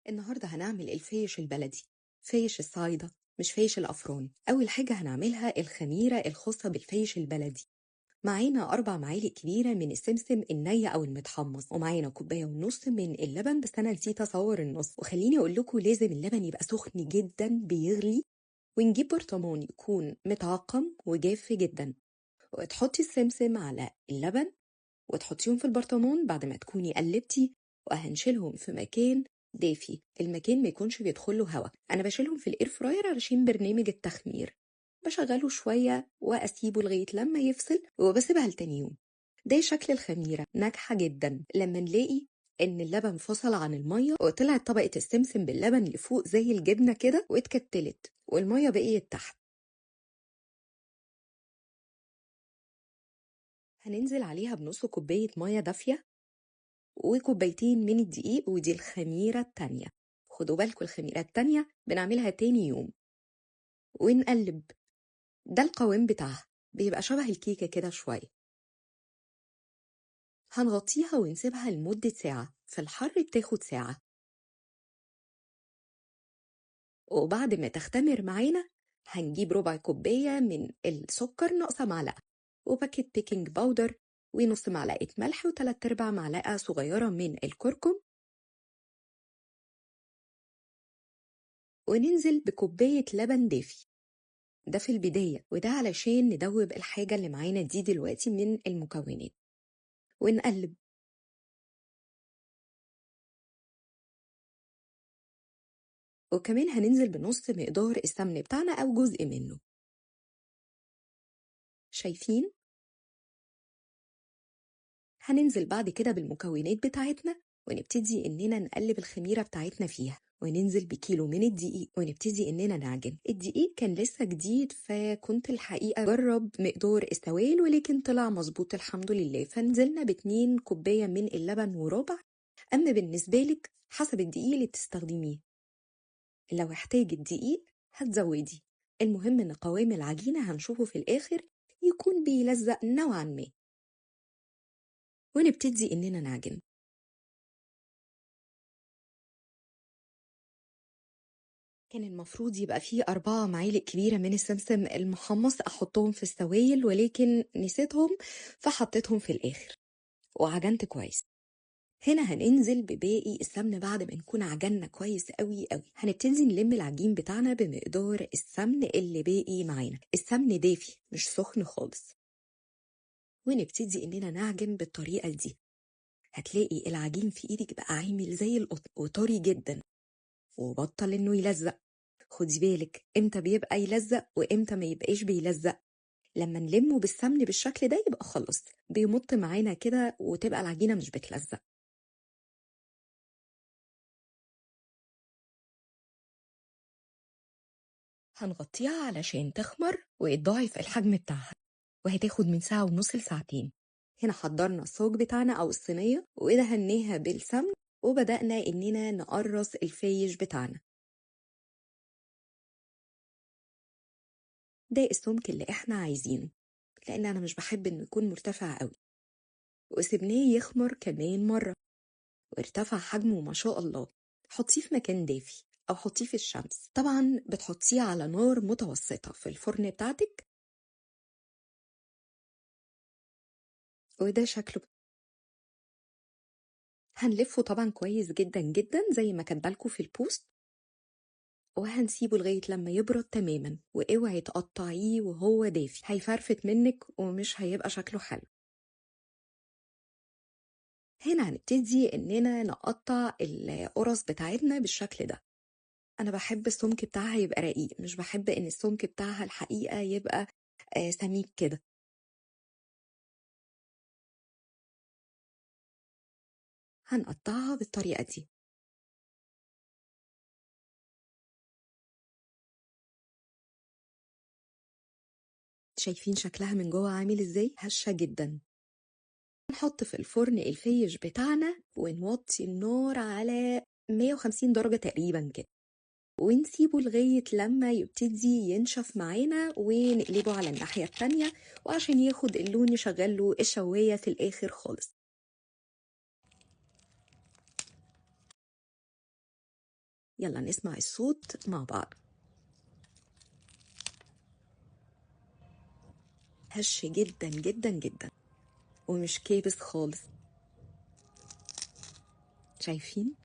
النهاردة هنعمل الفيش البلدي، فيش الصعيدة مش فيش الأفران. أول حاجة هنعملها الخميرة الخاصة بالفيش البلدي. معانا 4 معالق كبيرة من السمسم الني أو المتحمص، ومعانا 1.5 كوب من اللبن، بس أنا نسيت أصور النص. وخليني أقول لكم لازم اللبن يبقى سخن جدا بيغلي، ونجيب برطمان يكون متعقم وجاف جدا، وتحطي السمسم على اللبن وتحطيهم في البرطمان بعد ما تكوني قلبتي، وهنشيلهم في مكان دافي، المكان ما يكونش بيدخله هواء. انا بشيلهم في الاير فراير علشان برنامج التخمير، بشغله شويه واسيبه لغايه لما يفصل وبسيبها لتاني يوم. ده شكل الخميره ناجحه جدا لما نلاقي ان اللبن فصل عن الميه وطلعت طبقه السمسم باللبن لفوق زي الجبنه كده واتكتلت والميه بقيت تحت. هننزل عليها بنص كوبايه ميه دافيه وكوبايتين من الدقيق، ودي الخميرة التانية. خدوا بالكم الخميرة التانية بنعملها تاني يوم، ونقلب. ده القوام بتاعها، بيبقى شبه الكيكة كده شوية. هنغطيها ونسيبها لمدة ساعة، في الحر بتاخد ساعة. وبعد ما تختمر معانا هنجيب ربع كوباية من السكر ناقصة معلقة، وباكيت بيكنج باودر، ونص معلقة ملح، وتلات ارباع معلقة صغيرة من الكركم، وننزل بكوباية لبن دافي. ده في البداية، وده علشان ندوب الحاجة اللي معانا دي دلوقتي من المكونات، ونقلب. وكمان هننزل بنص مقدار السمن بتاعنا أو جزء منه. شايفين؟ هننزل بعد كده بالمكونات بتاعتنا، ونبتدي إننا نقلب الخميرة بتاعتنا فيها، وننزل بكيلو من الدقيق، ونبتدي إننا نعجن. الدقيق كان لسه جديد، فكنت الحقيقة جرب مقدار السوائل ولكن طلع مظبوط الحمد لله، فنزلنا ب2 كوباية من اللبن وربع. أما بالنسبة لك حسب الدقيق اللي بتستخدميه، لو احتاجت دقيق هتزودي. المهم إن قوام العجينة هنشوفه في الآخر يكون بيلزق نوعا ما، ونبتدي إننا نعجن. كان المفروض يبقى فيه 4 معالق كبيرة من السمسم المحمص أحطهم في السوائل، ولكن نسيتهم فحطيتهم في الآخر وعجنت كويس. هنا هننزل بباقي السمن بعد ما نكون عجنا كويس قوي قوي. هنبتدي نلم العجين بتاعنا بمقدار السمن اللي باقي معانا. السمن دافي مش سخن خالص، ونبتدي إننا نعجن بالطريقة دي. هتلاقي العجين في إيدك بقى عامل زي القطن وطري جدا، وبطل إنه يلزق. خدي بالك إمتى بيبقى يلزق وإمتى ما يبقاش بيلزق. لما نلمه بالسمن بالشكل ده يبقى خلص بيمط معانا كده، وتبقى العجينة مش بتلزق. هنغطيها علشان تخمر ويتضاعف الحجم بتاعها، وهتاخد من ساعة ونص لساعتين. هنا حضرنا الصاج بتاعنا أو الصينية ودهناها بالسمن، وبدأنا إننا نقرص الفايش بتاعنا. ده السمك اللي احنا عايزينه، لأن أنا مش بحب إنه يكون مرتفع قوي. وسيبناه يخمر كمان مرة وارتفع حجمه ما شاء الله. حطيه في مكان دافي أو حطيه في الشمس. طبعا بتحطيه على نار متوسطة في الفرن بتاعتك، وده شكله. هنلفه طبعا كويس جدا جدا زي ما كاتبالكوا في البوست، وهنسيبه لغاية لما يبرد تماما. واوعي تقطعيه وهو دافي، هيفرفت منك ومش هيبقى شكله حلو. هنا هنبتدي اننا نقطع القرص بتاعتنا بالشكل ده. انا بحب السمك بتاعها يبقى رقيق، مش بحب ان السمك بتاعها الحقيقة يبقى سميك كده. هنقطعها بالطريقة دي. شايفين شكلها من جوه عامل ازاي؟ هشة جدا. نحط في الفرن الفيش بتاعنا ونوطي النار على 150 درجة تقريبا كده، ونسيبه لغاية لما يبتدي ينشف معانا، ونقلبه على الناحية التانية، وعشان ياخد اللون نشغله الشواية في الآخر خالص. يلا نسمع الصوت مع بعض. هش جدا جدا جدا ومش كابس خالص. شايفين؟